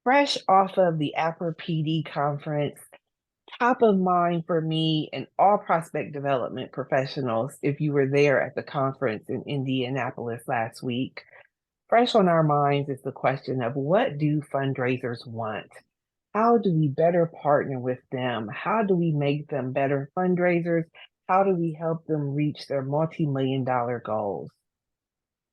Fresh off of the APRA PD conference, top of mind for me and all prospect development professionals, if you were there at the conference in Indianapolis last week, fresh on our minds is the question of what do fundraisers want? How do we better partner with them? How do we make them better fundraisers? How do we help them reach their multi-million dollar goals?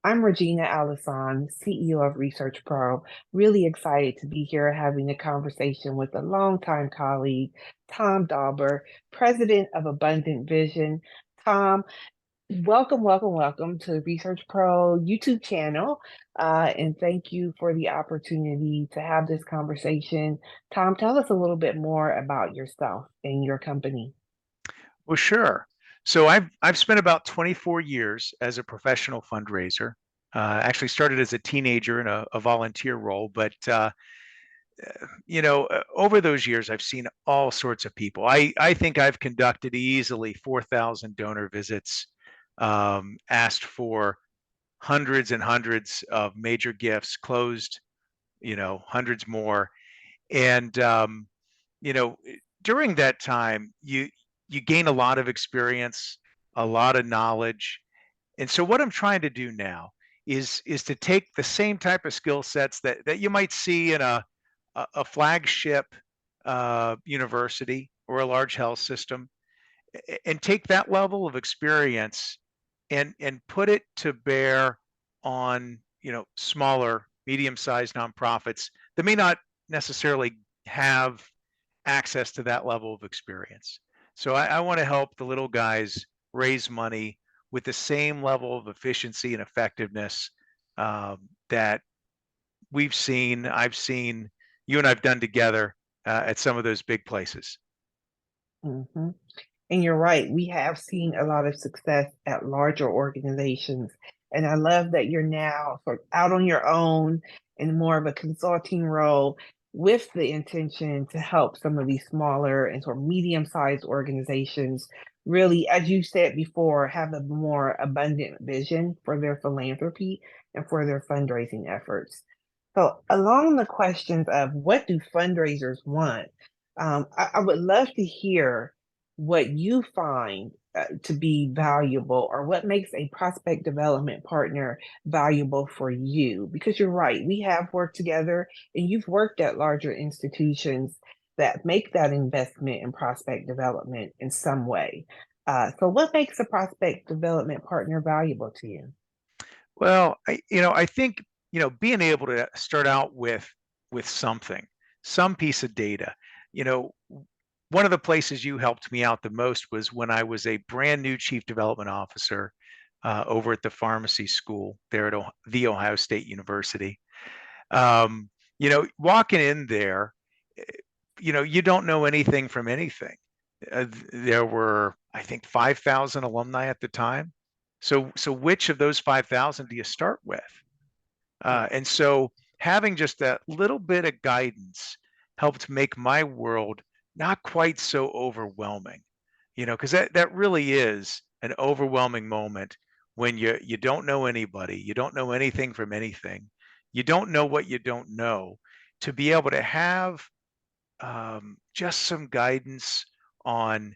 I'm Regina Alhassan, CEO of ResearchPRO. Really excited to be here having a conversation with a longtime colleague, Tom Dauber, president of Abundant Vision. Tom, welcome to the ResearchPRO YouTube channel. And thank you for the opportunity to have this conversation. Tom, tell us a little bit more about yourself and your company. Well, sure. So I've spent about 24 years as a professional fundraiser. Actually started as a teenager in a volunteer role, but over those years, I've seen all sorts of people. I think I've conducted easily 4,000 donor visits, asked for hundreds and hundreds of major gifts, closed, hundreds more, and you know, during that time, you gain a lot of experience, a lot of knowledge. And so what I'm trying to do now is to take the same type of skill sets that you might see in a flagship university or a large health system, and take that level of experience and put it to bear on smaller, medium-sized nonprofits that may not necessarily have access to that level of experience. So I want to help the little guys raise money with the same level of efficiency and effectiveness that I've seen, you and I've done together at some of those big places. hmm And you're right, we have seen a lot of success at larger organizations. And I love that you're now sort of out on your own in more of a consulting role with the intention to help some of these smaller and sort of medium-sized organizations really, as you said before, have a more abundant vision for their philanthropy and for their fundraising efforts. So along the questions of what do fundraisers want, I would love to hear what you find to be valuable or what makes a prospect development partner valuable for you. Because you're right, we have worked together and you've worked at larger institutions that make that investment in prospect development in some way. So what makes a prospect development partner valuable to you? Well, I think, being able to start out with something, some piece of data. You know, one of the places you helped me out the most was when I was a brand new chief development officer over at the pharmacy school there at the Ohio State University. Walking in there, eh, you don't know anything from anything. There were, I think, 5,000 alumni at the time. So which of those 5,000 do you start with? And so having just that little bit of guidance helped make my world not quite so overwhelming, because that really is an overwhelming moment when you don't know anybody, you don't know anything from anything, you don't know what you don't know. To be able to have just some guidance on,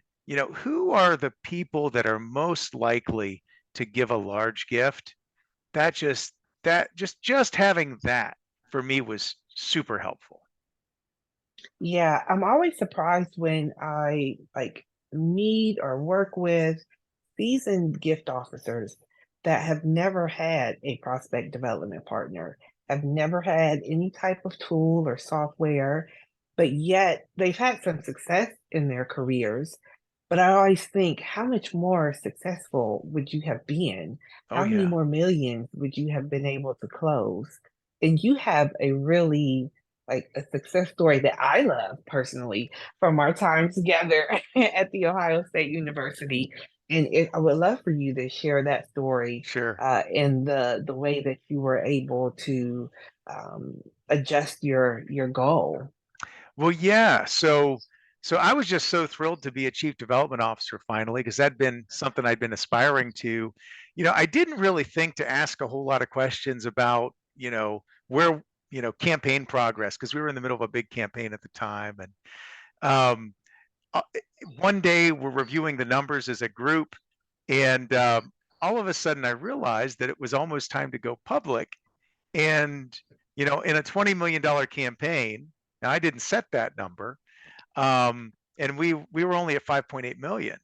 who are the people that are most likely to give a large gift. That just having that for me was super helpful. Yeah, I'm always surprised when I like meet or work with seasoned gift officers that have never had a prospect development partner, have never had any type of tool or software, but yet they've had some success in their careers. But I always think, how much more successful would you have been? Oh How many yeah. more millions would you have been able to close? And you have a really like a success story that I love personally from our time together at the Ohio State University. And I would love for you to share that story Sure. and the way that you were able to adjust your goal. Well, yeah. So I was just so thrilled to be a chief development officer finally, because that'd been something I'd been aspiring to. I didn't really think to ask a whole lot of questions about, where campaign progress, because we were in the middle of a big campaign at the time. And um, uh, one day we're reviewing the numbers as a group, and all of a sudden I realized that it was almost time to go public. And in a $20 million campaign, now I didn't set that number, and we were only at 5.8 million.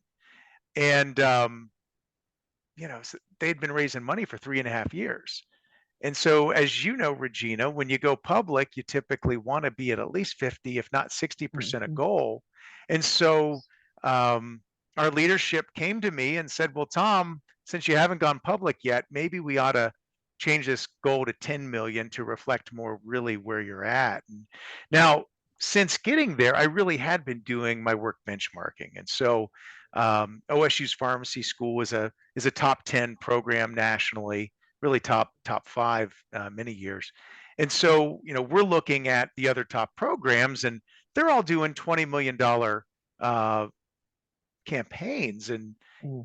And so they'd been raising money for 3.5 years. And so, as you know, Regina, when you go public, you typically want to be at least 50, if not 60% of Mhm. goal. And so, um, our leadership came to me and said, "Well, Tom, since you haven't gone public yet, maybe we ought to change this goal to 10 million to reflect more really where you're at." And now, since getting there, I really had been doing my work benchmarking. And so, OSU's pharmacy school is a top 10 program nationally, really top five, many years. And so, we're looking at the other top programs, and they're all doing $20 million uh, campaigns. And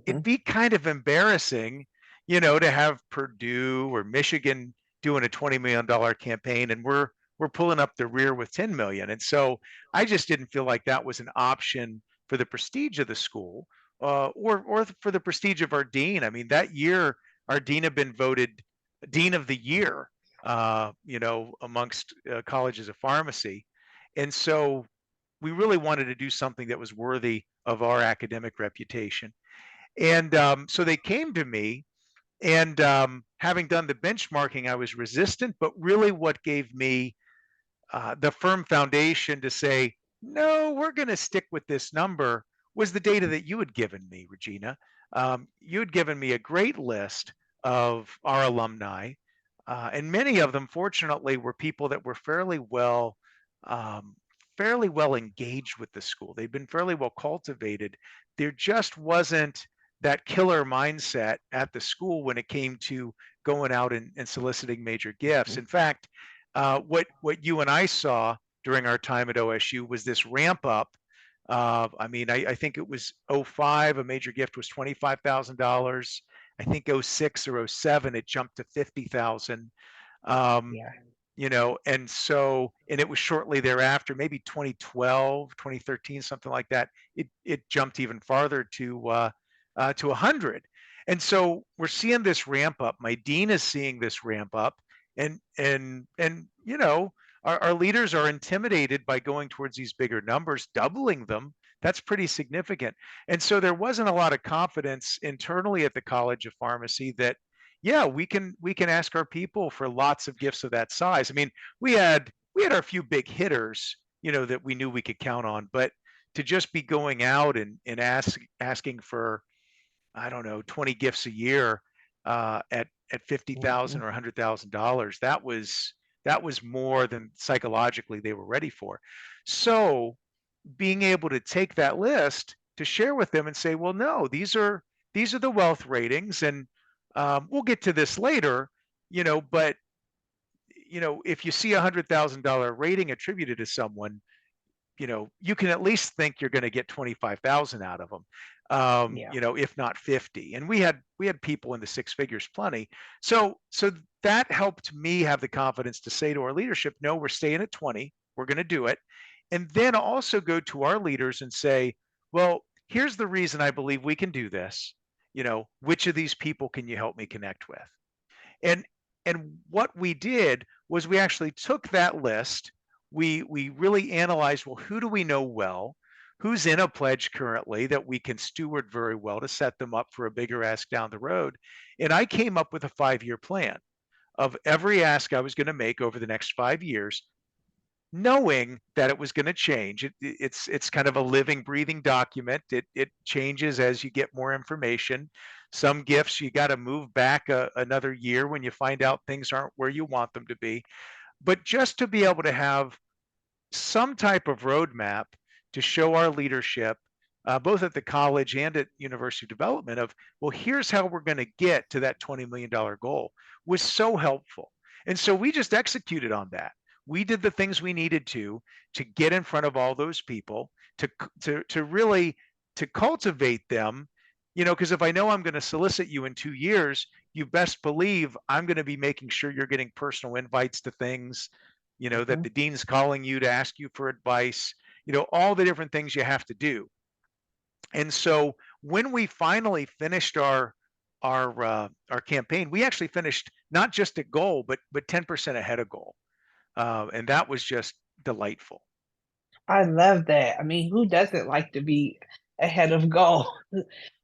it'd Mhm. be kind of embarrassing, to have Purdue or Michigan doing a $20 million campaign, and we're pulling up the rear with 10 million. And so I just didn't feel like that was an option for the prestige of the school, or for the prestige of our dean. I mean, that year our dean had been voted dean of the year, amongst colleges of pharmacy. And so we really wanted to do something that was worthy of our academic reputation. And so they came to me, and having done the benchmarking, I was resistant. But really, what gave me the firm foundation to say, no, we're going to stick with this number, was the data that you had given me, Regina. You had given me a great list of our alumni, and many of them, fortunately, were people that were um, fairly well engaged with the school. They'd been fairly well cultivated. There just wasn't that killer mindset at the school when it came to going out and soliciting major gifts. Mhm. In fact, what you and I saw during our time at OSU was this ramp up. I mean, I think it was '05, a major gift was $25,000. I think '06 or '07, it jumped to 50,000. Um, Yeah. and it was shortly thereafter, maybe 2012, 2013, something like that. It jumped even farther to 100. And so we're seeing this ramp up. My dean is seeing this ramp up, and our leaders are intimidated by going towards these bigger numbers, doubling them. That's pretty significant. And so there wasn't a lot of confidence internally at the College of Pharmacy that, yeah, we can ask our people for lots of gifts of that size. I mean, we had our few big hitters, that we knew we could count on. But to just be going out and asking for, I don't know, 20 gifts a year, at 50,000 Mhm. or $100,000, that was more than psychologically they were ready for. So being able to take that list to share with them and say, well, no, these are the wealth ratings, and we'll get to this later, but if you see $100,000 rating attributed to someone, you can at least think you're going to get 25,000 out of them, Yeah. if not 50. And we had people in the six figures plenty. So that helped me have the confidence to say to our leadership, no, we're staying at 20. We're going to do it. And then also go to our leaders and say, well, here's the reason I believe we can do this. Which of these people can you help me connect with? And what we did was we actually took that list. We really analyzed, well, who do we know well? Who's in a pledge currently that we can steward very well to set them up for a bigger ask down the road? And I came up with a 5-year plan of every ask I was going to make over the next 5 years, knowing that it was going to change. It's kind of a living, breathing document. It changes as you get more information. Some gifts you got to move back another year when you find out things aren't where you want them to be. But just to be able to have some type of roadmap to show our leadership, both at the college and at University Development, of, well, here's how we're going to get to that $20 million goal, was so helpful. And so we just executed on that. We did the things we needed to get in front of all those people, to really to cultivate them, because if I know I'm going to solicit you in 2 years, you best believe I'm going to be making sure you're getting personal invites to things, that Mhm. the dean's calling you to ask you for advice, all the different things you have to do. And so when we finally finished our campaign, we actually finished not just at goal, but 10% ahead of goal, and that was just delightful. I love that. I mean, who doesn't like to be ahead of goal?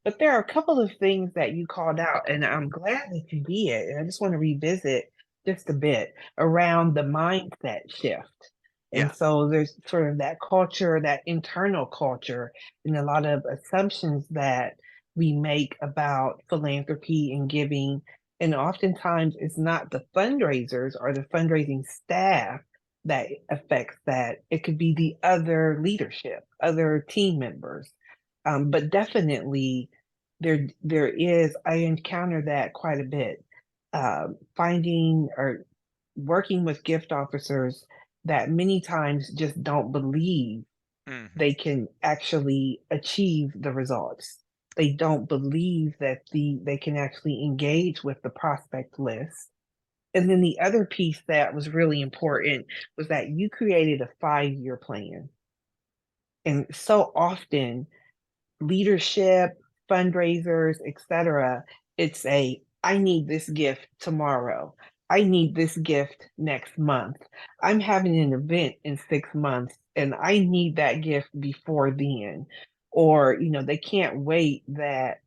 But there are a couple of things that you called out, and I'm glad that you did. And I just want to revisit just a bit around the mindset shift. And Yeah. so there's sort of that culture, that internal culture, and a lot of assumptions that we make about philanthropy and giving. And oftentimes it's not the fundraisers or the fundraising staff that affects that. It could be the other leadership, other team members. But definitely there is, I encounter that quite a bit. Finding or working with gift officers that many times just don't believe Hmm. they can actually achieve the results. They don't believe that they can actually engage with the prospect list. And then the other piece that was really important was that you created a 5-year plan. And so often leadership, fundraisers, etc., it's a I need this gift tomorrow. I need this gift next month. I'm having an event in 6 months and I need that gift before then. Or, they can't wait that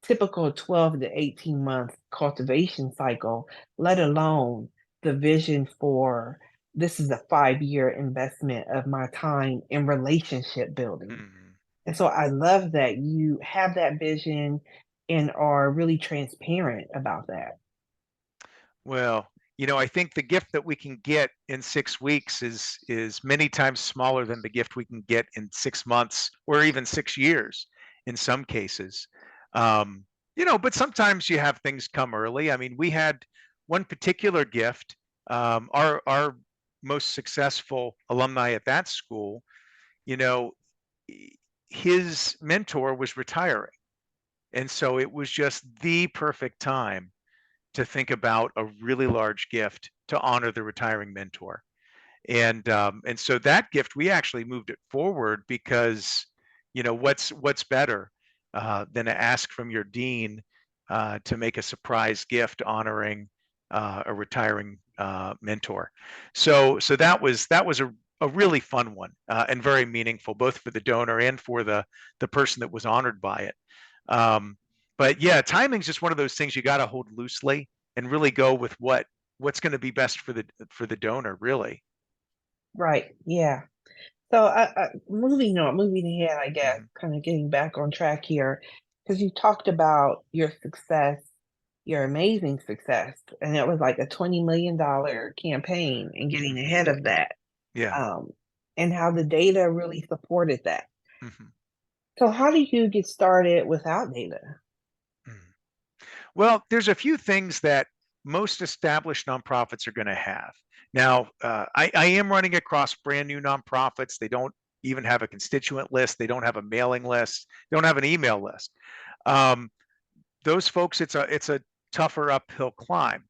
typical 12 to 18-month cultivation cycle, let alone the vision for this is a 5-year investment of my time in relationship building. Hmm. And so I love that you have that vision and are really transparent about that. Well, I think the gift that we can get in 6 weeks is many times smaller than the gift we can get in 6 months or even 6 years in some cases. But sometimes you have things come early. I mean, we had one particular gift. Our most successful alumni at that school, you know, his mentor was retiring, and so it was just the perfect time to think about a really large gift to honor the retiring mentor. And so that gift, we actually moved it forward because, what's better than to ask from your dean to make a surprise gift honoring a retiring mentor. So that was a really fun one, and very meaningful, both for the donor and for the person that was honored by it. Um, but yeah, timing's just one of those things you got to hold loosely and really go with what's going to be best for the donor, really. Right. Yeah. So moving on, moving ahead, I guess, Hmm. kind of getting back on track here, because you talked about your success, your amazing success, and it was like a $20 million campaign and getting ahead of that, Yeah. um, and how the data really supported that. Hmm. So how do you get started without data? Well, there's a few things that most established nonprofits are going to have. Now, I am running across brand new nonprofits. They don't even have a constituent list. They don't have a mailing list. They don't have an email list. Um, those folks, it's a tougher uphill climb.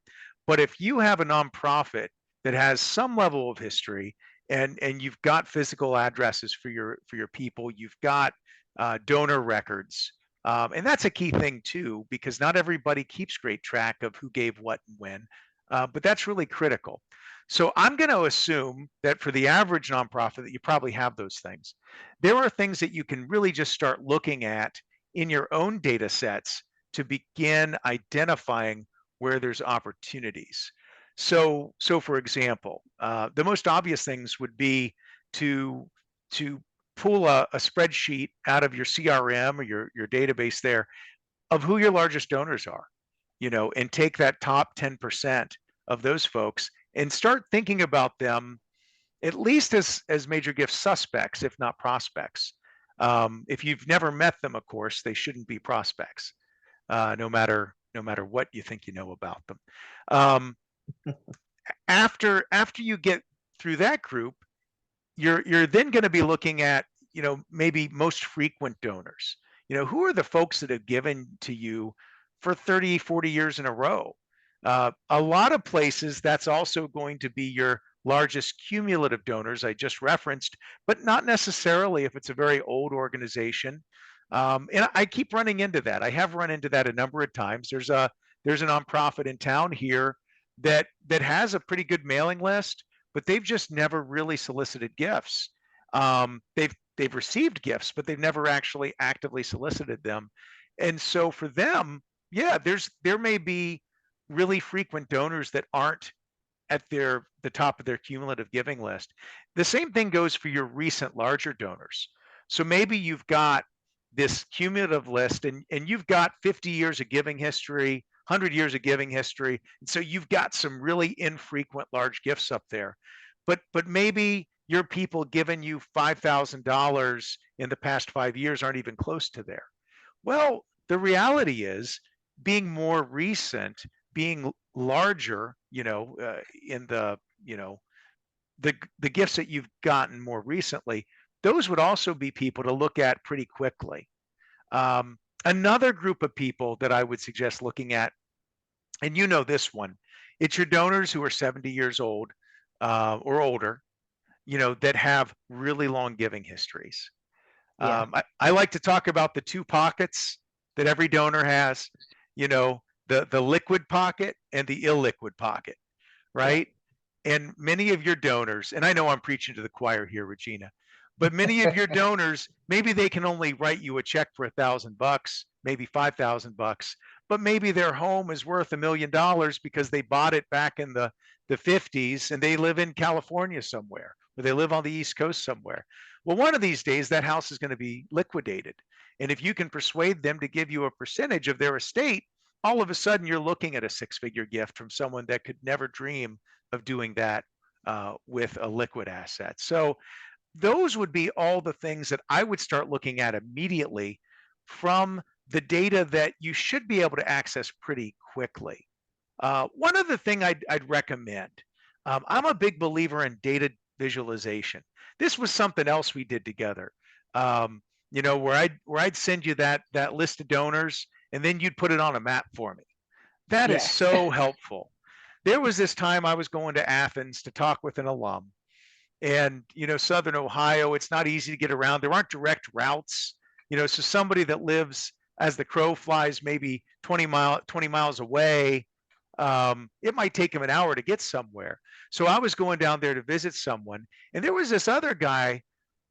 But if you have a nonprofit that has some level of history, and you've got physical addresses for your people, you've got donor records, and that's a key thing too, because not everybody keeps great track of who gave what and when, but that's really critical. So I'm going to assume that for the average nonprofit that you probably have those things. There are things that you can really just start looking at in your own data sets to begin identifying where there's opportunities. So for example, the most obvious things would be to to pull a spreadsheet out of your CRM or your database there of who your largest donors are, and take that top 10% of those folks and start thinking about them at least as major gift suspects, if not prospects. If you've never met them, of course, they shouldn't be prospects, no matter what you think you know about them. Um, after you get through that group, you're then going to be looking at maybe most frequent donors. who are the folks that have given to you for 30, 40 years in a row? A lot of places, that's also going to be your largest cumulative donors I just referenced, but not necessarily if it's a very old organization. And I keep running into that. I have run into that a number of times. There's a nonprofit in town here that has a pretty good mailing list, but they've just never really solicited gifts. They've received gifts, but they've never actually actively solicited them. And so for them, yeah, there may be really frequent donors that aren't at the top of their cumulative giving list. The same thing goes for your recent larger donors. So maybe you've got this cumulative list and you've got 50 years of giving history, 100 years of giving history. And so you've got some really infrequent large gifts up there. But maybe your people giving you $5,000 in the past 5 years aren't even close to there. Well, the reality is being more recent, being larger, in the gifts that you've gotten more recently, those would also be people to look at pretty quickly. Another group of people that I would suggest looking at, and this one, it's your donors who are 70 years old or older, that have really long giving histories. Yeah. I like to talk about the two pockets that every donor has, the liquid pocket and the illiquid pocket, Yeah. right? And many of your donors, and I know I'm preaching to the choir here, Regina, but many of your donors, maybe they can only write you a check for $1,000, maybe $5,000, but maybe their home is worth $1 million because they bought it back in the 50s and they live in California somewhere, or they live on the East Coast somewhere. Well, one of these days that house is going to be liquidated. And if you can persuade them to give you a percentage of their estate, all of a sudden you're looking at a six-figure gift from someone that could never dream of doing that with a liquid asset. So those would be all the things that I would start looking at immediately from the data that you should be able to access pretty quickly. One other thing I'd recommend, I'm a big believer in data visualization. This was something else we did together. Where I'd send you that list of donors, and then you'd put it on a map for me. That is Yes. so helpful. There was this time I was going to Athens to talk with an alum, and Southern Ohio, it's not easy to get around. There aren't direct routes. So somebody that lives as the crow flies maybe 20 miles away, it might take him an hour to get somewhere. So I was going down there to visit someone, and there was this other guy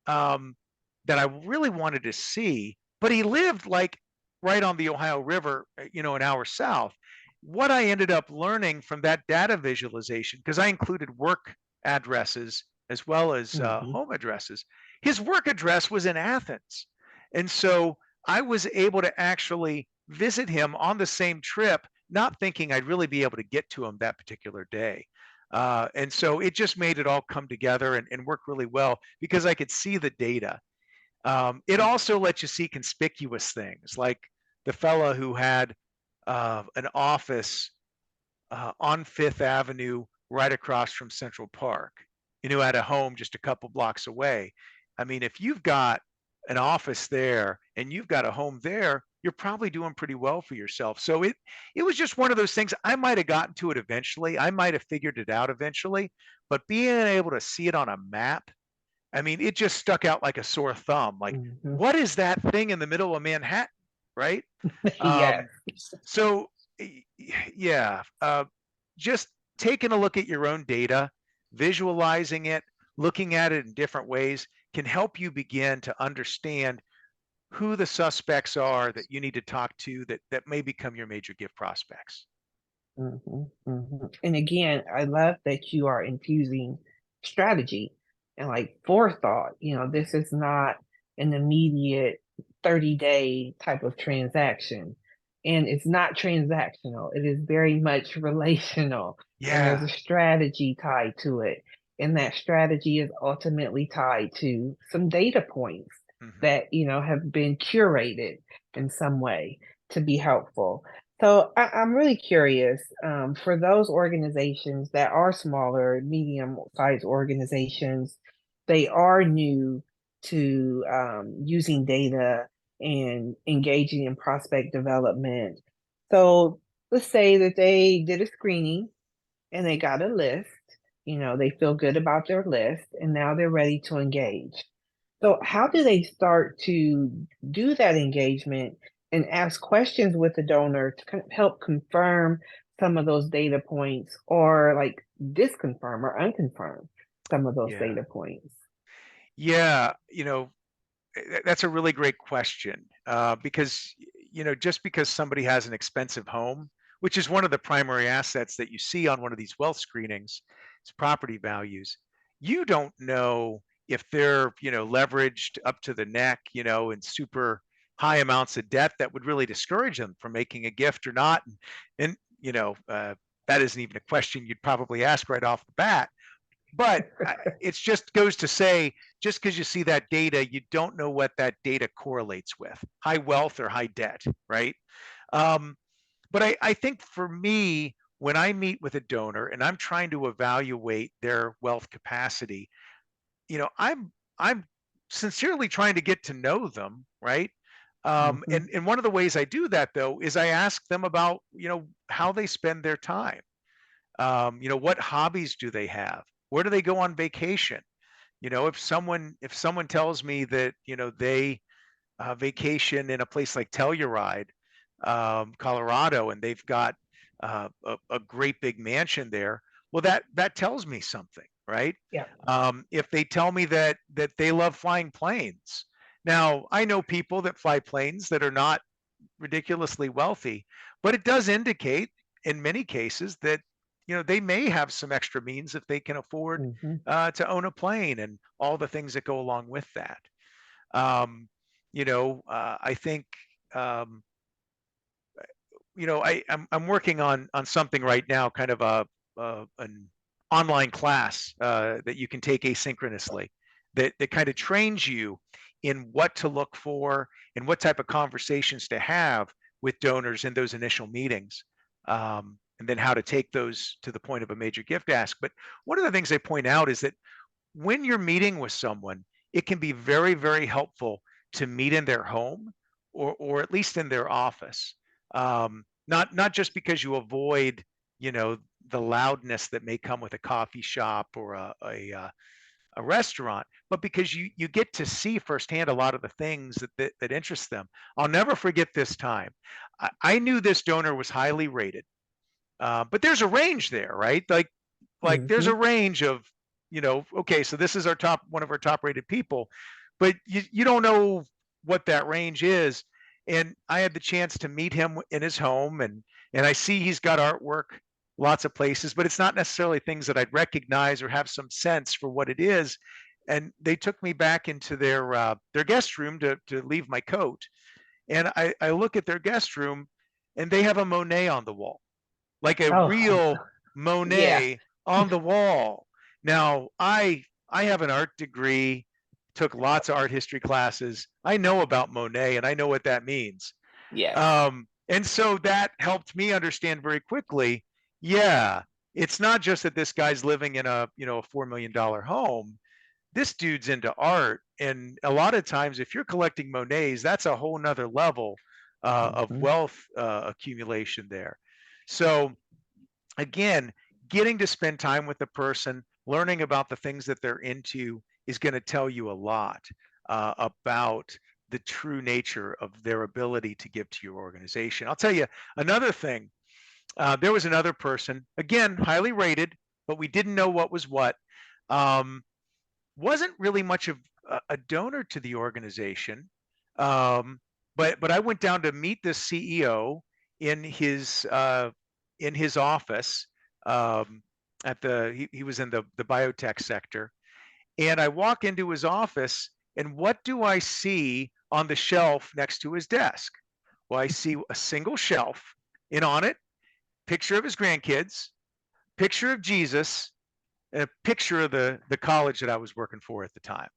um, that I really wanted to see, but he lived like right on the Ohio River, an hour south. What I ended up learning from that data visualization, because I included work addresses as well as Hmm. home addresses, his work address was in Athens. And so I was able to actually visit him on the same trip, not thinking I'd really be able to get to him that particular day. And so it just made it all come together and work really well because I could see the data. It also lets you see conspicuous things, like the fella who had an office on Fifth Avenue right across from Central Park, and who had a home just a couple blocks away. I mean, if you've got an office there and you've got a home there, you're probably doing pretty well for yourself. So it was just one of those things. I might have gotten to it eventually. I might have figured it out eventually, but being able to see it on a map, I mean, it just stuck out like a sore thumb. Like, Hmm. what is that thing in the middle of Manhattan, right? Yes. Um, so, yeah, just taking a look at your own data, visualizing it, looking at it in different ways can help you begin to understand who the suspects are that you need to talk to that may become your major gift prospects. Hmm. Hmm. And again, I love that you are infusing strategy and like forethought. This is not an immediate 30-day type of transaction. And it's not transactional. It is very much relational. And there's Yeah. a strategy tied to it. And that strategy is ultimately tied to some data points Hmm. that, have been curated in some way to be helpful. So I'm really curious, for those organizations that are smaller, medium-sized organizations, they are new to using data and engaging in prospect development. So let's say that they did a screening and they got a list. They feel good about their list and now they're ready to engage. So, how do they start to do that engagement and ask questions with the donor to help confirm some of those data points or like disconfirm or unconfirm some of those Yeah. data points? Yeah. That's a really great question, because just because somebody has an expensive home, which is one of the primary assets that you see on one of these wealth screenings, is property values. You don't know if they're leveraged up to the neck, in super high amounts of debt that would really discourage them from making a gift or not. And that isn't even a question you'd probably ask right off the bat. But it just goes to say, just because you see that data, you don't know what that data correlates with, high wealth or high debt, right? Um, but I think for me, when I meet with a donor and I'm trying to evaluate their wealth capacity, I'm sincerely trying to get to know them, right? Hmm. And one of the ways I do that though is I ask them about how they spend their time. What hobbies do they have? Where do they go on vacation? If someone tells me that they vacation in a place like Telluride, Colorado, and they've got a great big mansion there, well, that tells me something, right? Yeah. If they tell me that they love flying planes, now I know people that fly planes that are not ridiculously wealthy, but it does indicate in many cases that they may have some extra means if they can afford Hmm. to own a plane and all the things that go along with that. I think um, I'm working on something right now, kind of an online class that you can take asynchronously that kind of trains you in what to look for and what type of conversations to have with donors in those initial meetings. And then how to take those to the point of a major gift ask. But one of the things they point out is that when you're meeting with someone, it can be very, very helpful to meet in their home or at least in their office. Not just because you avoid, you know, the loudness that may come with a coffee shop or a restaurant, but because you get to see firsthand a lot of the things that interest them. I'll never forget this time. I knew this donor was highly rated, but there's a range there, right? Like there's a Hmm. range of, okay, so this is one of our top rated people, but you don't know what that range is. And I had the chance to meet him in his home, and I see he's got artwork lots of places, but it's not necessarily things that I'd recognize or have some sense for what it is. And they took me back into their guest room to leave my coat, and I look at their guest room, and they have a Monet on the wall, like a Oh, real yeah. Monet on the wall. Now, I have an art degree, took lots of art history classes. I know about Monet and I know what that means. Yes. And so that helped me understand very quickly, yeah, it's not just that this guy's living in a $4 million home. This dude's into art. And a lot of times, if you're collecting Monets, that's a whole nother level of Hmm. wealth accumulation there. So again, getting to spend time with the person, learning about the things that they're into is going to tell you a lot about the true nature of their ability to give to your organization. I'll tell you another thing. There was another person, again, highly rated, but we didn't know what was what. Um, wasn't really much of a donor to the organization, um, but I went down to meet this CEO in his office. Um, he was in the biotech sector, and I walk into his office, and what do I see on the shelf next to his desk? Well, I see a single shelf, and on it, picture of his grandkids, picture of Jesus, and a picture of the college that I was working for at the time.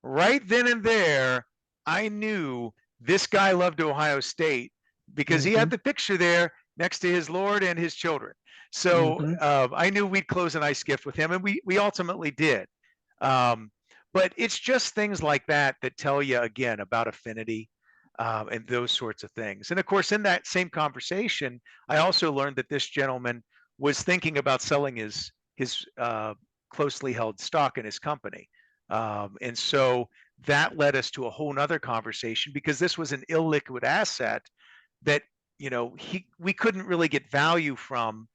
Right then and there, I knew this guy loved Ohio State because he Hmm. had the picture there next to his Lord and his children. So Hmm. I knew we'd close a nice gift with him, and we ultimately did. But it's just things like that that tell you again about affinity. and those sorts of things. And of course, in that same conversation, I also learned that this gentleman was thinking about selling his closely held stock in his company. And so that led us to a whole nother conversation because this was an illiquid asset that he we couldn't really get value from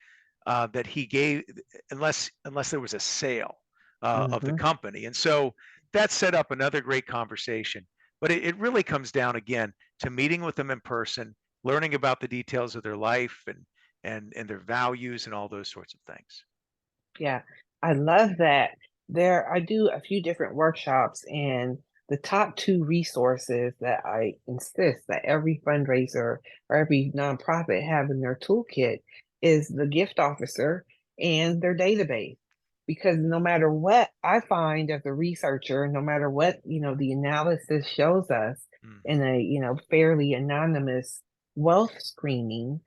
that he gave unless there was a sale of the Hmm. company. And so that set up another great conversation. But it really comes down again to meeting with them in person, learning about the details of their life and their values and all those sorts of things. Yeah, I love that. I do a few different workshops, and the top two resources that I insist that every fundraiser or every nonprofit have in their toolkit is the gift officer and their database. Because no matter what I find as a researcher, no matter what, the analysis shows us Mhm. in a, fairly anonymous wealth screening,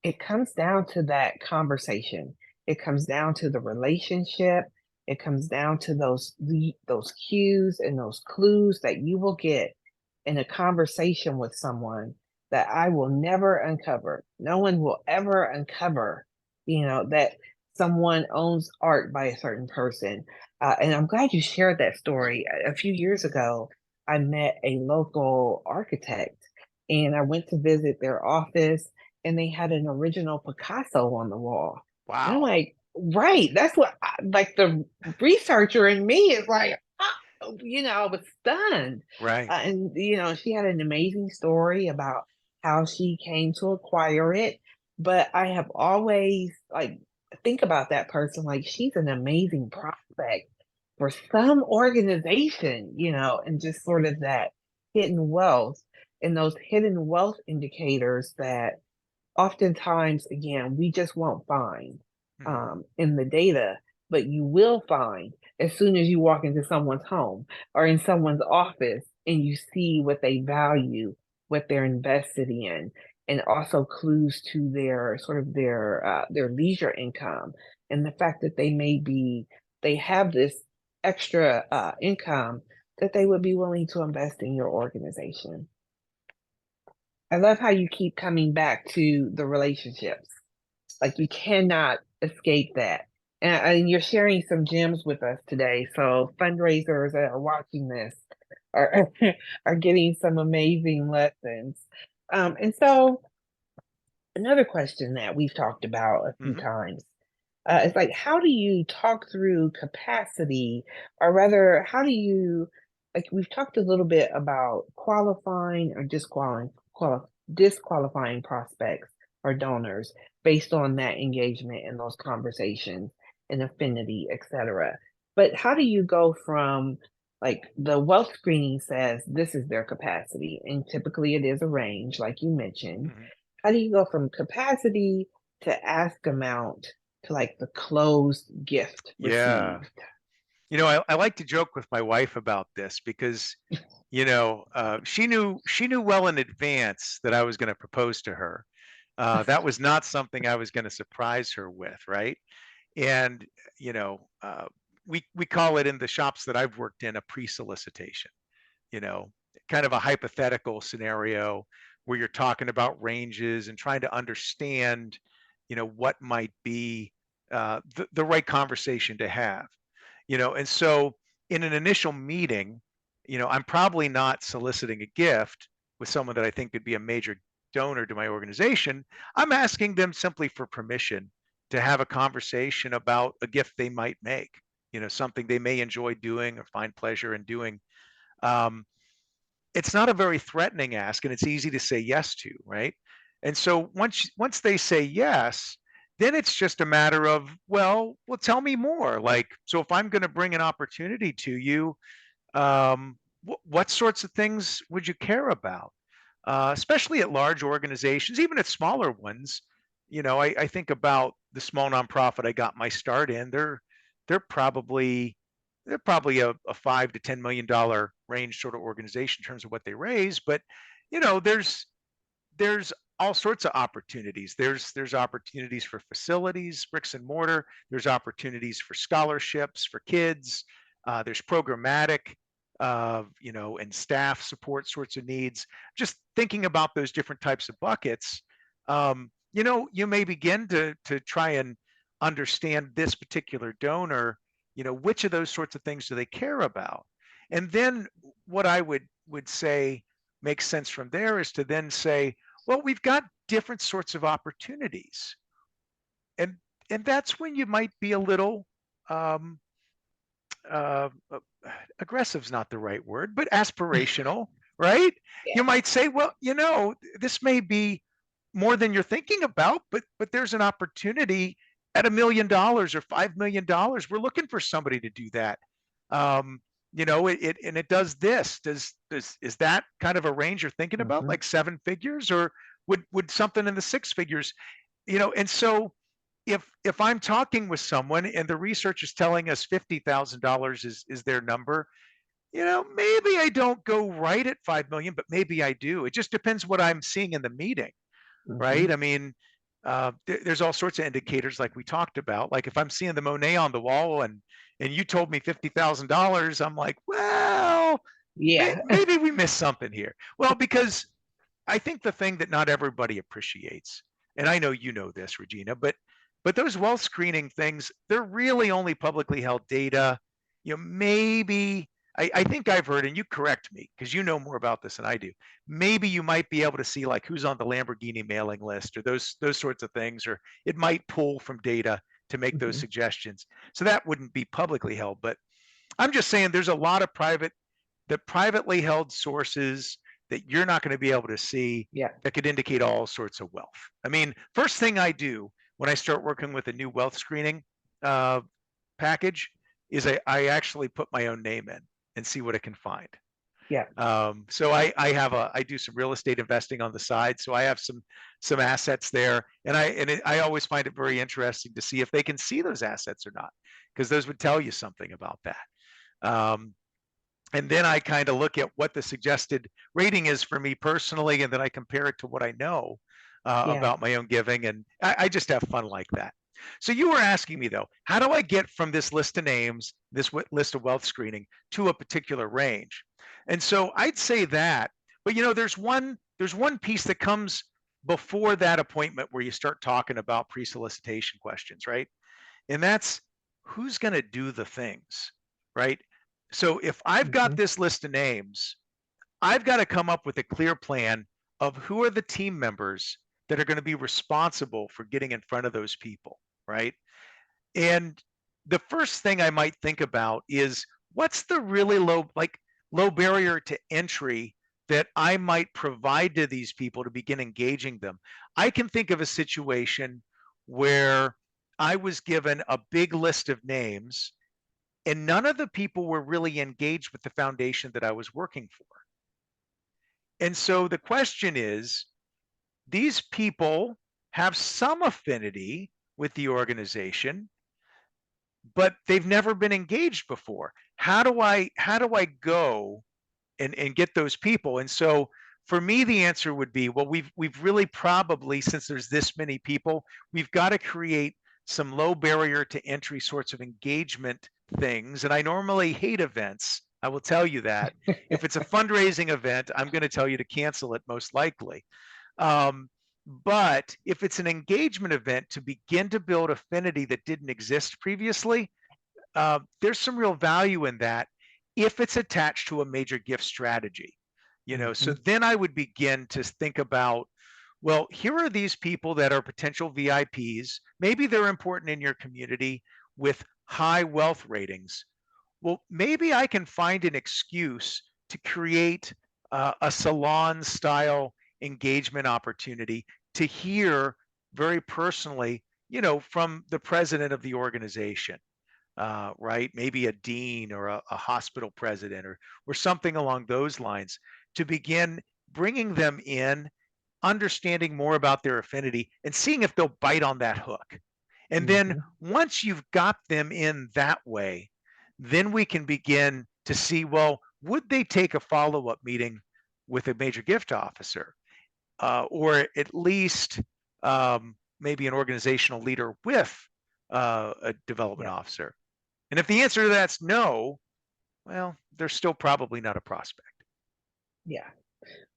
it comes down to that conversation. It comes down to the relationship. It comes down to those cues and those clues that you will get in a conversation with someone that I will never uncover. No one will ever uncover, that someone owns art by a certain person. And I'm glad you shared that story. A few years ago, I met a local architect and I went to visit their office and they had an original Picasso on the wall. And I'm Wow. like, right, that's what like the researcher in me is like, I was stunned. Right. And, she had an amazing story about how she came to acquire it. But I have always like think about that person like she's an amazing prospect for some organization, and just sort of that hidden wealth and those hidden wealth indicators that oftentimes, again, we just won't find Mhm. in the data, but you will find as soon as you walk into someone's home or in someone's office and you see what they value, what they're invested in, and also clues to their sort of their leisure income and the fact that they have this extra income that they would be willing to invest in your organization. I love how you keep coming back to the relationships. Like you cannot escape that. And you're sharing some gems with us today. So fundraisers that are watching this are are getting some amazing lessons. And so another question that we've talked about a few Mhm. times is like, how do you talk through capacity, or rather, how do you like? We've talked a little bit about qualifying or disqualifying prospects or donors based on that engagement in those conversations and affinity, etc. But how do you go from like the wealth screening says this is their capacity, and typically it is a range, like you mentioned. Mhm. How do you go from capacity to ask amount to like the closed gift Yeah. received? I like to joke with my wife about this because, she knew well in advance that I was going to propose to her. That was not something I was going to surprise her with, right? And you know, uh, we call it in the shops that I've worked in a pre-solicitation. You know, kind of a hypothetical scenario where you're talking about ranges and trying to understand, what might be the right conversation to have. And so in an initial meeting, I'm probably not soliciting a gift with someone that I think could be a major donor to my organization. I'm asking them simply for permission to have a conversation about a gift they might make, something they may enjoy doing or find pleasure in doing. Um, it's not a very threatening ask, and it's easy to say yes to, right? And so once they say yes, then it's just a matter of, well, tell me more. Like, so if I'm going to bring an opportunity to you, what sorts of things would you care about? Especially at large organizations, even at smaller ones. I think about the small nonprofit I got my start in. They're probably they're probably a $5 to $10 million range sort of organization in terms of what they raise. But there's all sorts of opportunities. There's opportunities for facilities, bricks and mortar. There's opportunities for scholarships for kids. There's programmatic. and staff support sorts of needs. Just thinking about those different types of buckets, you may begin to try and understand this particular donor. Which of those sorts of things do they care about? And then what I would say makes sense from there is to then say, well, we've got different sorts of opportunities, and that's when you might be a little um, uh, uh, aggressive's not the right word, but aspirational, right? You Yeah. might say, well, this may be more than you're thinking about, but there's an opportunity at $1 million or $5 million. We're looking for somebody to do that. Um, it does this. Is that kind of a range you're thinking about, Hmm. like seven figures, or would something in the six figures? And so if I'm talking with someone and the research is telling us $50,000 is their number, maybe I don't go right at 5 million, but maybe I do. It just depends what I'm seeing in the meeting, Hmm. right? I mean, there's all sorts of indicators like we talked about. Like if I'm seeing the Monet on the wall and you told me $50,000, I'm like, well, Yeah. maybe we missed something here. Well, because I think the thing that not everybody appreciates, and I know you know this, Regina, but those wealth screening things, they're really only publicly held data. Maybe I think I've heard, and you correct me because you know more about this than I do. Maybe you might be able to see like who's on the Lamborghini mailing list or those sorts of things, or it might pull from data to make those Hmm. suggestions. So that wouldn't be publicly held, but I'm just saying there's a lot of privately held sources that you're not going to be able to see Yeah. that could indicate all sorts of wealth. I mean, first thing I do when I start working with a new wealth screening uh, package is I actually put my own name in and see what it can find. Yeah. So I do some real estate investing on the side, so I have some assets there, and I always find it very interesting to see if they can see those assets or not, because those would tell you something about that. And then I kind of look at what the suggested rating is for me personally, and then I compare it to what I know Yeah. about my own giving, and I just have fun like that. So you were asking me though, how do I get from this list of names, this list of wealth screening, to a particular range? And so I'd say that, but there's one piece that comes before that appointment where you start talking about pre-solicitation questions, right? And that's who's going to do the things, right? So if I've got Hmm. this list of names, I've got to come up with a clear plan of who are the team members that are going to be responsible for getting in front of those people, right? And the first thing I might think about is what's the really low barrier to entry that I might provide to these people to begin engaging them. I can think of a situation where I was given a big list of names and none of the people were really engaged with the foundation that I was working for. And so the question is, these people have some affinity with the organization, but they've never been engaged before. How do I go and get those people? And so for me, the answer would be, well, we've really probably, since there's this many people, we've got to create some low barrier to entry sorts of engagement things. And I normally hate events. I will tell you that. If it's a fundraising event, I'm going to tell you to cancel it most likely. Um, but if it's an engagement event to begin to build affinity that didn't exist previously, there's some real value in that if it's attached to a major gift strategy. So Hmm. then I would begin to think about, well, here are these people that are potential VIPs. Maybe they're important in your community with high wealth ratings. Well, maybe I can find an excuse to create a salon style engagement opportunity to hear very personally, from the president of the organization, right? Maybe a dean or a hospital president or something along those lines to begin bringing them in, understanding more about their affinity and seeing if they'll bite on that hook. And then Hmm. once you've got them in that way, then we can begin to see, well, would they take a follow-up meeting with a major gift officer, or at least maybe an organizational leader with a development Yeah. officer? And if the answer to that's no, well, they're still probably not a prospect. Yeah.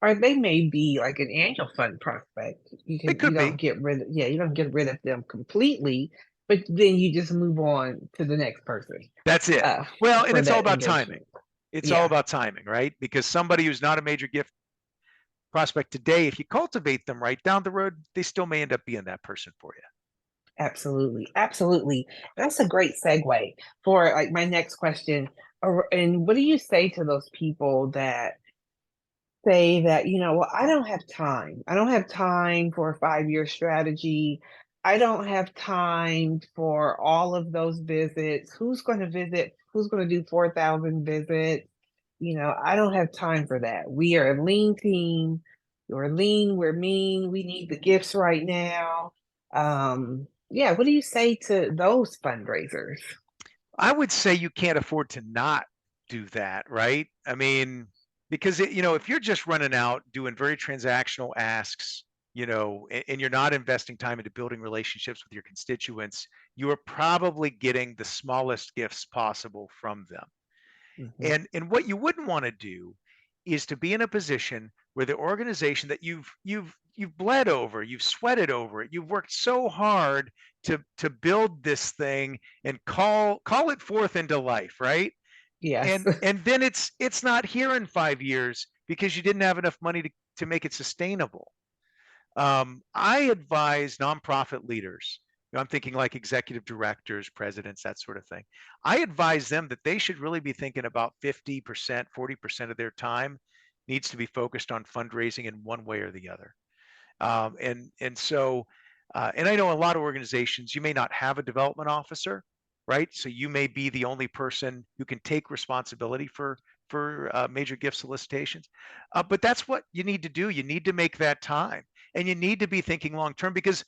Or they may be like an annual fund prospect. It You could don't be. get rid of, yeah, you don't get rid of them completely, but then you just move on to the next person That's it. uh, Well, and for it's all that about timing. engagement. It's all Yeah, about timing, right? Because somebody who's not a major gift prospect today, if you cultivate them right down the road, they still may end up being that person for you. absolutely. Absolutely. That's a great segue for like my next question. And what do you say to those people that say that, well, I don't have time. I don't have time for a 5-year strategy. I don't have time for all of those visits. Who's going to visit? Who's going to do 4,000 visits? I don't have time for that. We are a lean team. We're lean, we're mean. We need the gifts right now. Yeah, what do you say to those fundraisers? I would say you can't afford to not do that, right? I mean, because if you're just running out doing very transactional asks, and you're not investing time into building relationships with your constituents, you are probably getting the smallest gifts possible from them. Hmm. And what you wouldn't want to do is to be in a position where the organization that you've bled over, you've sweated over it, you've worked so hard to build this thing and call it forth into life, right? Yes. And then it's not here in 5 years because you didn't have enough money to make it sustainable. I advise nonprofit leaders. I'm thinking like executive directors, presidents, that sort of thing. I advise them that they should really be thinking about 50%, 40% of their time needs to be focused on fundraising in one way or the other. And I know a lot of organizations, you may not have a development officer, right? So you may be the only person who can take responsibility for major gift solicitations. But that's what you need to do. You need to make that time, and you need to be thinking long term. Because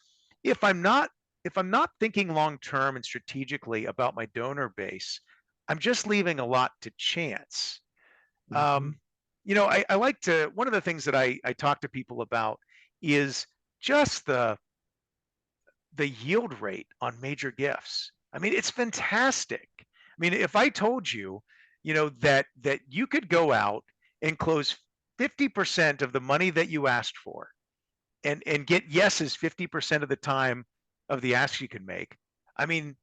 if I'm not if I'm not thinking long term and strategically about my donor base, I'm just leaving a lot to chance. Hmm. Um, I like to, one of the things that I talk to people about is just the yield rate on major gifts. I mean, it's fantastic. I mean, if I told you, that you could go out and close 50% of the money that you asked for and get yeses 50% of the time of the asks you can make. I mean,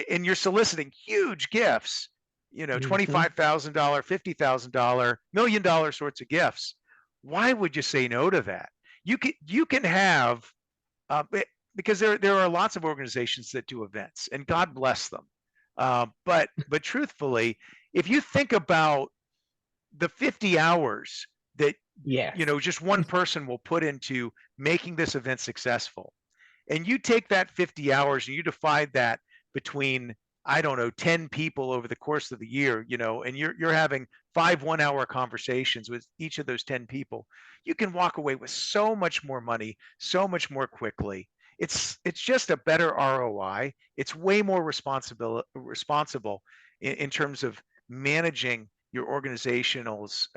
and you're soliciting huge gifts, Hmm. $25,000, $50,000, $1 million sorts of gifts. Why would you say no to that? You can have because there are lots of organizations that do events, and God bless them. But truthfully, if you think about the 50 hours that Yes. just one person will put into making this event successful, and you take that 50 hours and you divide that between, I don't know, 10 people over the course of the year, and you're having 5 1-hour conversations with each of those 10 people, you can walk away with so much more money so much more quickly. It's just a better ROI. It's way more responsible in terms of managing your organization's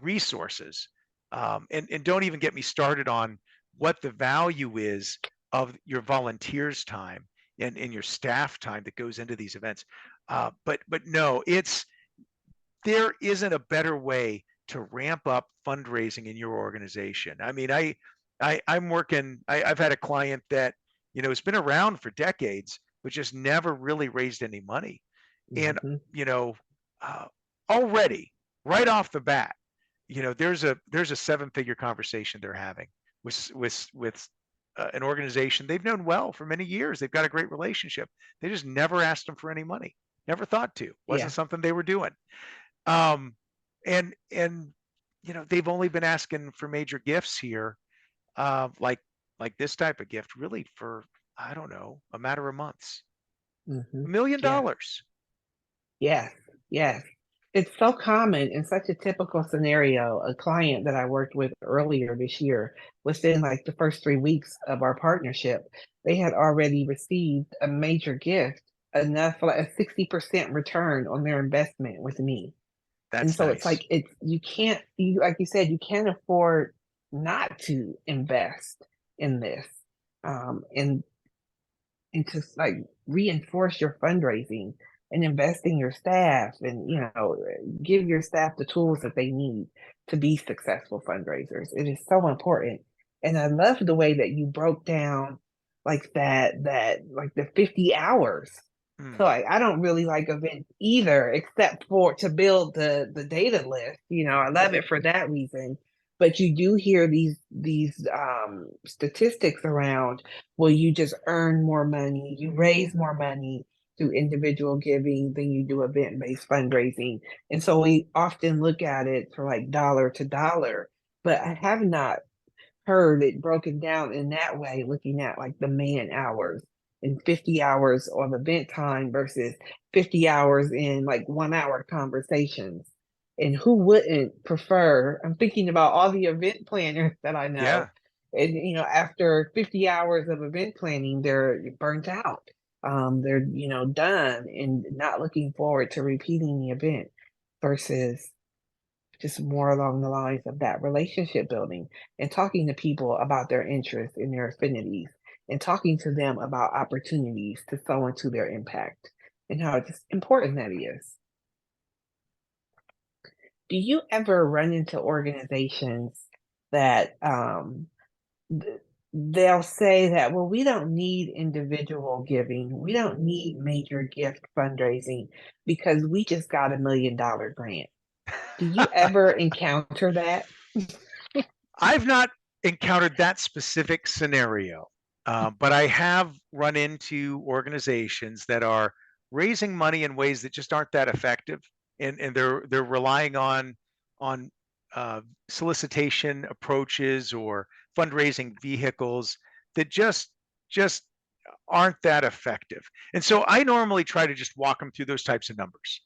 resources. And don't even get me started on what the value is of your volunteers' time and your staff time that goes into these events. But no, there isn't a better way to ramp up fundraising in your organization. I mean, I'm working. I've had a client that has been around for decades, but just never really raised any money. And Hmm. you know, uh, already right off the bat, there's a 7-figure conversation they're having with an organization they've known well for many years. They've got a great relationship. They just never asked them for any money. Never thought to. Yeah. Wasn't something they were doing. Um, and they've only been asking for major gifts here, like this type of gift, really for, I don't know, a matter of months. Hmm. $1 million. Yeah. Yes. Yes. It's so common in such a typical scenario. A client that I worked with earlier this year, within like the first 3 weeks of our partnership, they had already received a major gift, enough for like a 60% return on their investment with me. And That's so it's nice. like you can't, like you said, you can't afford not to invest in this. And to like reinforce your fundraising. and invest in your staff, and give your staff the tools that they need to be successful fundraisers. It is so important. And I love the way that you broke down like that like the 50 hours. So Mm, I don't really like events either, except for to build the data list. I love it for that reason. But you do hear these statistics around, well, you just earn more money, you raise more money through individual giving than you do event-based fundraising. And so we often look at it for like dollar to dollar, but I have not heard it broken down in that way, looking at like the man hours and 50 hours of event time versus 50 hours in like 1 hour conversations. And who wouldn't prefer? I'm thinking about all the event planners that I know. yeah. And after 50 hours of event planning, they're burnt out. They're done and not looking forward to repeating the event versus just more along the lines of that relationship building and talking to people about their interests and their affinities and talking to them about opportunities to sow into their impact and how just important that is. Do you ever run into organizations that they'll say that, well, we don't need individual giving, we don't need major gift fundraising because we just got $1 million grant? Do you ever encounter that? I've not encountered that specific scenario, but I have run into organizations that are raising money in ways that just aren't that effective, and they're relying on solicitation approaches or fundraising vehicles that just aren't that effective. And so I normally try to just walk them through those types of numbers.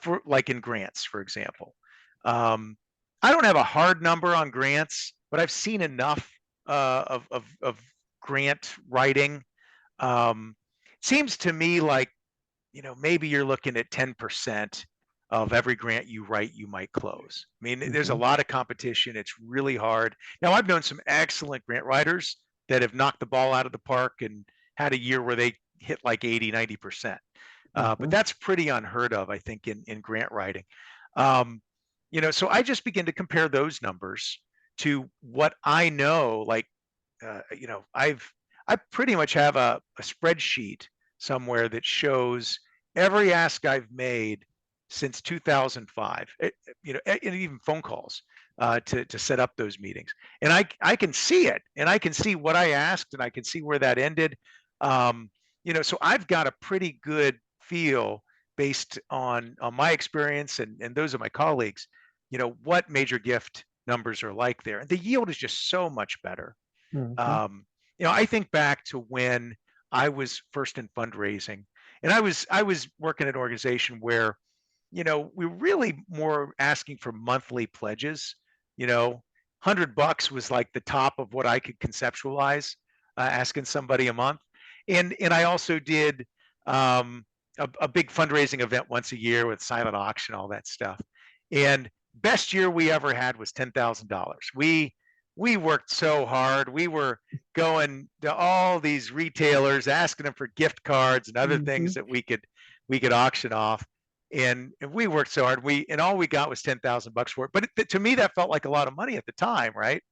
For like in grants, for example. Um, I don't have a hard number on grants, but I've seen enough of grant writing. Seems to me like maybe you're looking at 10% of every grant you write, you might close. I mean, there's a Mhm, lot of competition. It's really hard. Now, I've known some excellent grant writers that have knocked the ball out of the park and had a year where they hit like 80, 90%. But mhm, that's pretty unheard of, I think, in grant writing. Um, so I just begin to compare those numbers to what I know. Like, I pretty much have a spreadsheet somewhere that shows every ask I've made since 2005. And even phone calls to set up those meetings, and I can see it, and I can see what I asked, and I can see where that ended. So I've got a pretty good feel based on my experience and those of my colleagues. What major gift numbers are like there, and the yield is just so much better. mhm, um, I think back to when I was first in fundraising, and I was working at an organization where, we were really more asking for monthly pledges. 100 bucks was like the top of what I could conceptualize, asking somebody a month. And I also did um, a big fundraising event once a year with silent auction, all that stuff. And best year we ever had was $10,000. We worked so hard. We were going to all these retailers, asking them for gift cards and other things mhm. that we could auction off. And we worked so hard. And all we got was 10,000 bucks for it. But to me, that felt like a lot of money at the time, right?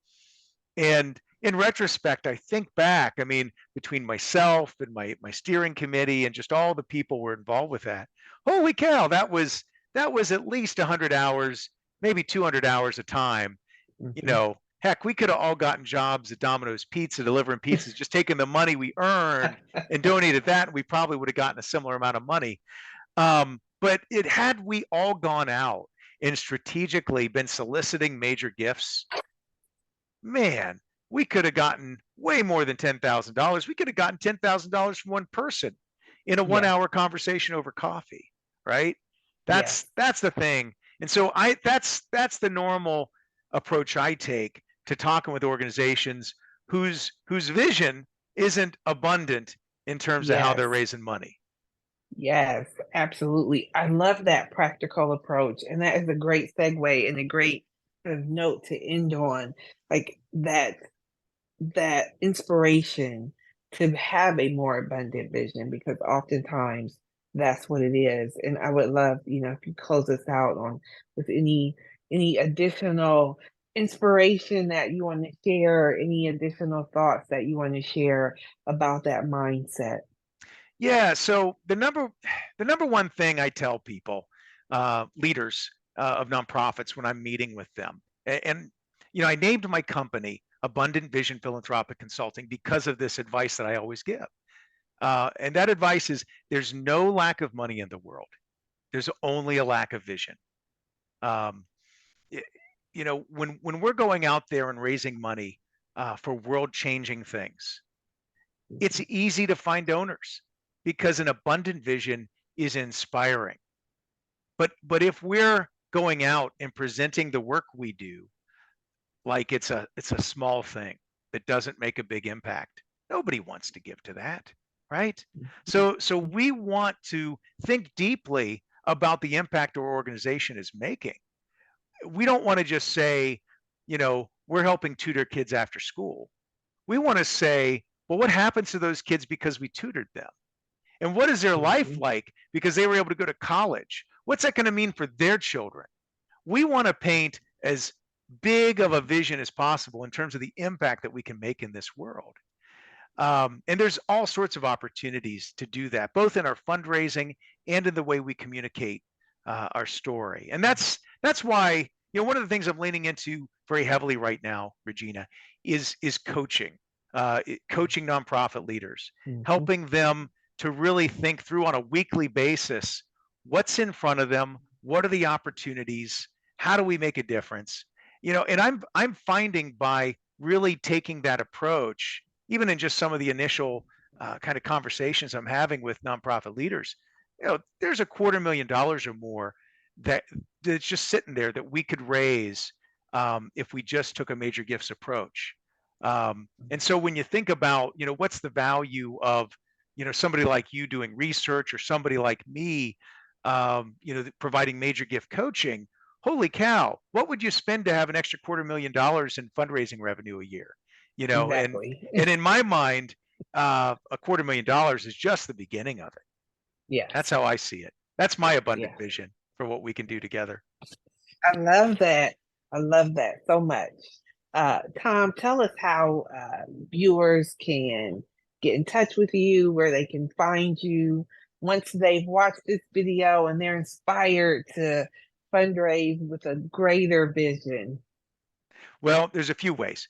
And in retrospect, I think back. I mean, between myself and my steering committee and just all the people were involved with that. Holy cow, that was at least 100 hours, maybe 200 hours of time. Mhm. Heck, we could have all gotten jobs at Domino's Pizza, delivering pizzas, just taking the money we earned and donated that, and we probably would have gotten a similar amount of money. But it had we all gone out and strategically been soliciting major gifts, man, we could have gotten way more than $10,000. We could have gotten $10,000 from one person in a one Yeah, hour conversation over coffee, right? That's yes, that's the thing. And so that's the normal approach I take to talking with organizations whose vision isn't abundant in terms of how yes, they're raising money. yes, absolutely. I love that practical approach. And that is a great segue and a great kind of note to end on, like that inspiration to have a more abundant vision, because oftentimes that's what it is. And I would love, if you close us out on with any additional inspiration that you want to share, any additional thoughts that you want to share about that mindset. Yeah. So the number one thing I tell people, leaders of nonprofits when I'm meeting with them, and I named my company Abundant Vision Philanthropic Consulting because of this advice that I always give. And that advice is there's no lack of money in the world. There's only a lack of vision. Um, y- when we're going out there and raising money for world-changing things, it's easy to find donors because an abundant vision is inspiring. But if we're going out and presenting the work we do like it's a small thing that doesn't make a big impact, nobody wants to give to that, right? So we want to think deeply about the impact our organization is making. We don't want to just say, we're helping tutor kids after school. We want to say, well, what happens to those kids because we tutored them? And what is their life Mhm. like because they were able to go to college? What's that going to mean for their children? We want to paint as big of a vision as possible in terms of the impact that we can make in this world. And there's all sorts of opportunities to do that, both in our fundraising and in the way we communicate our story. And that's why one of the things I'm leaning into very heavily right now, Regina, is coaching, coaching nonprofit leaders, Mhm. helping them to really think through on a weekly basis what's in front of them, what are the opportunities, how do we make a difference, and I'm finding by really taking that approach, even in just some of the initial kind of conversations I'm having with nonprofit leaders, there's $250,000 or more that that's just sitting there that we could raise if we just took a major gifts approach. And so when you think about, what's the value of, somebody like you doing research or somebody like me, providing major gift coaching, holy cow, what would you spend to have an extra $250,000 in fundraising revenue a year? And Exactly. in my mind, $250,000 is just the beginning of it. That's Yes. how I see it. That's my abundant Yes. vision for what we can do together. I love that. I love that so much. Tom, tell us how viewers can get in touch with you, where they can find you once they've watched this video and they're inspired to fundraise with a greater vision. Well, there's a few ways.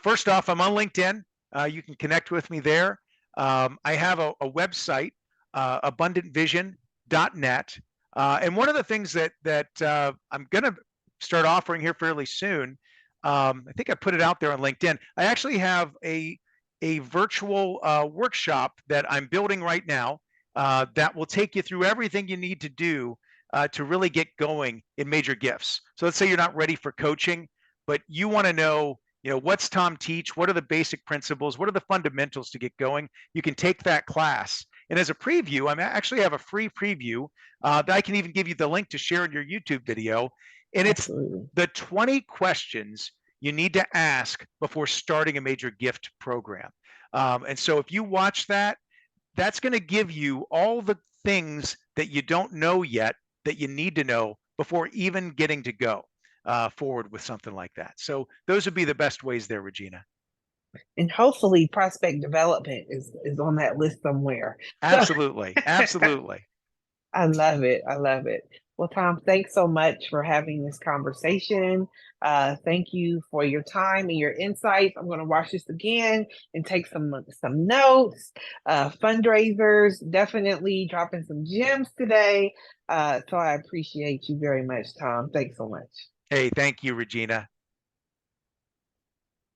First off, I'm on LinkedIn. You can connect with me there. I have a website, abundantvision.net. And one of the things that I'm going to start offering here fairly soon, I think I put it out there on LinkedIn. I actually have a virtual workshop that I'm building right now that will take you through everything you need to do to really get going in major gifts. So let's say you're not ready for coaching, but you want to know, what's Tom teach? What are the basic principles? What are the fundamentals to get going? You can take that class. And as a preview, I actually have a free preview that I can even give you the link to share in your YouTube video. And it's Absolutely. the 20 questions you need to ask before starting a major gift program. And so if you watch that, that's going to give you all the things that you don't know yet that you need to know before even getting to go forward with something like that. So those would be the best ways there, Regina. And hopefully prospect development is on that list somewhere. So Absolutely. Absolutely. I love it. I love it. Well, Tom, thanks so much for having this conversation. Thank you for your time and your insights. I'm going to watch this again and take some notes. Fundraisers, definitely dropping some gems today. So I appreciate you very much, Tom. Thanks so much. Hey, thank you, Regina.